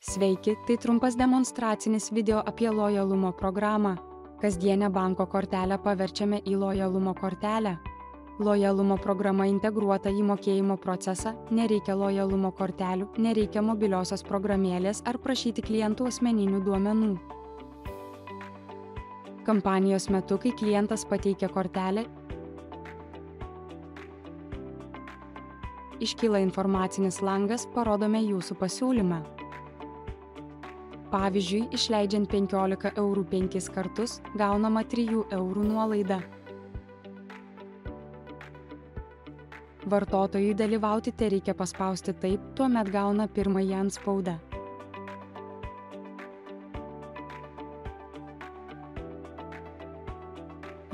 Sveiki, tai trumpas demonstracinis video apie lojalumo programą. Kasdienę banko kortelę paverčiame į lojalumo kortelę. Lojalumo programa integruota į mokėjimo procesą, nereikia lojalumo kortelių, nereikia mobiliosios programėlės ar prašyti klientų asmeninių duomenų. Kampanijos metu, kai klientas pateikia kortelę, iškyla informacinis langas, parodome jūsų pasiūlymą. Pavyzdžiui, išleidžiant 15 eurų 5 kartus, gaunama 3 eurų nuolaida. Vartotojui dalyvauti tereikia paspausti taip, tuomet gauna pirmąjį antspaudą.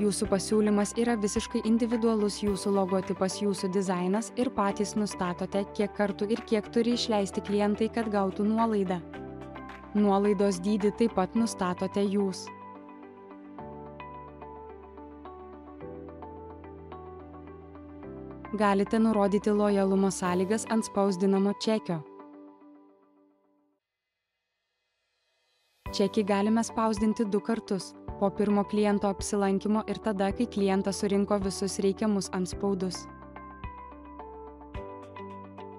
Jūsų pasiūlymas yra visiškai individualus, jūsų logotipas, jūsų dizainas ir patys nustatote, kiek kartų ir kiek turi išleisti klientai, kad gautų nuolaidą. Nuolaidos dydį taip pat nustatote jūs. Galite nurodyti lojalumo sąlygas ant spausdinamo čekio. Čekį galime spausdinti 2 kartus, po pirmo kliento apsilankymo ir tada, kai klientas surinko visus reikiamus antspaudus.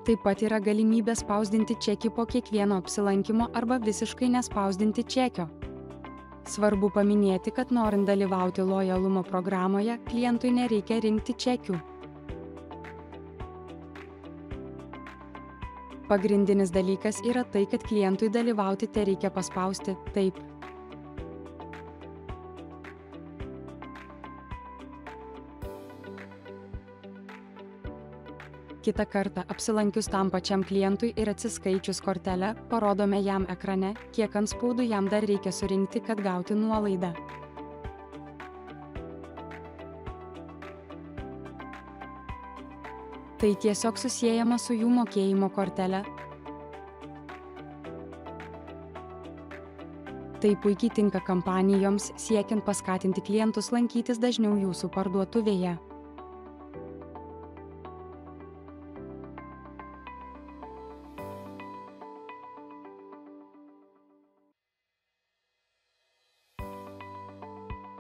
Taip pat yra galimybė spausdinti čekį po kiekvieno apsilankymo arba visiškai nespausdinti čekio. Svarbu paminėti, kad norint dalyvauti lojalumo programoje, klientui nereikia rinkti čekių. Pagrindinis dalykas yra tai, kad klientui dalyvauti tereikia paspausti taip. Kitą kartą apsilankius tam pačiam klientui ir atsiskaičius kortelę, parodome jam ekrane, kiek antspaudų jam dar reikia surinkti, kad gauti nuolaidą. Tai tiesiog susiejama su jų mokėjimo kortele. Tai puikiai tinka kampanijoms, siekiant paskatinti klientus lankytis dažniau jūsų parduotuvėje.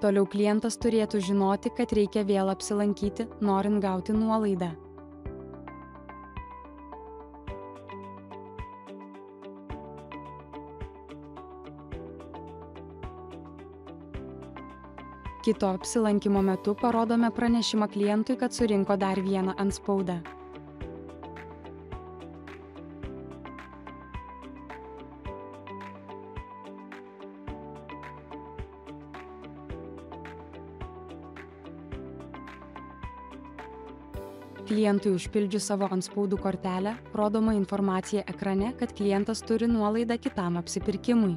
Toliau klientas turėtų žinoti, kad reikia vėl apsilankyti, norint gauti nuolaidą. Kito apsilankymo metu parodome pranešimą klientui, kad surinko dar vieną antspaudą. Klientui užpildžius savo antspaudų kortelę, rodoma informacija ekrane, kad klientas turi nuolaidą kitam apsipirkimui.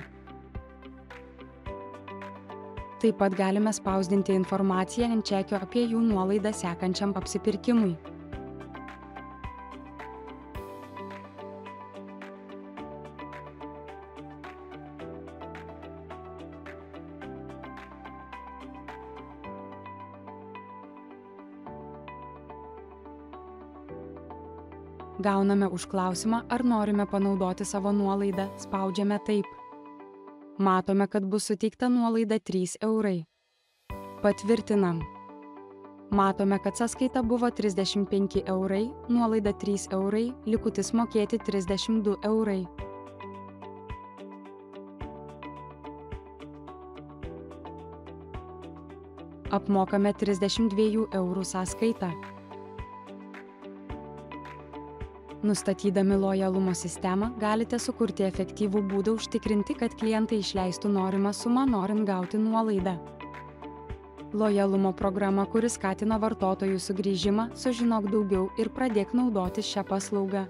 Taip pat galime spausdinti informaciją ant čekio apie jų nuolaidą sekančiam apsipirkimui. Gauname užklausimą, ar norime panaudoti savo nuolaidą, spaudžiame taip. Matome, kad bus suteikta nuolaida 3 eurai. Patvirtinam. Matome, kad sąskaita buvo 35 eurai, nuolaida 3 eurai, likutis mokėti 32 eurai. Apmokame 32 eurų sąskaitą. Nustatydami lojalumo sistemą, galite sukurti efektyvų būdą užtikrinti, kad klientai išleistų norimą sumą, norint gauti nuolaidą. Lojalumo programa, kuri skatina vartotojų sugrįžimą, sužinok daugiau ir pradėk naudotis šią paslaugą.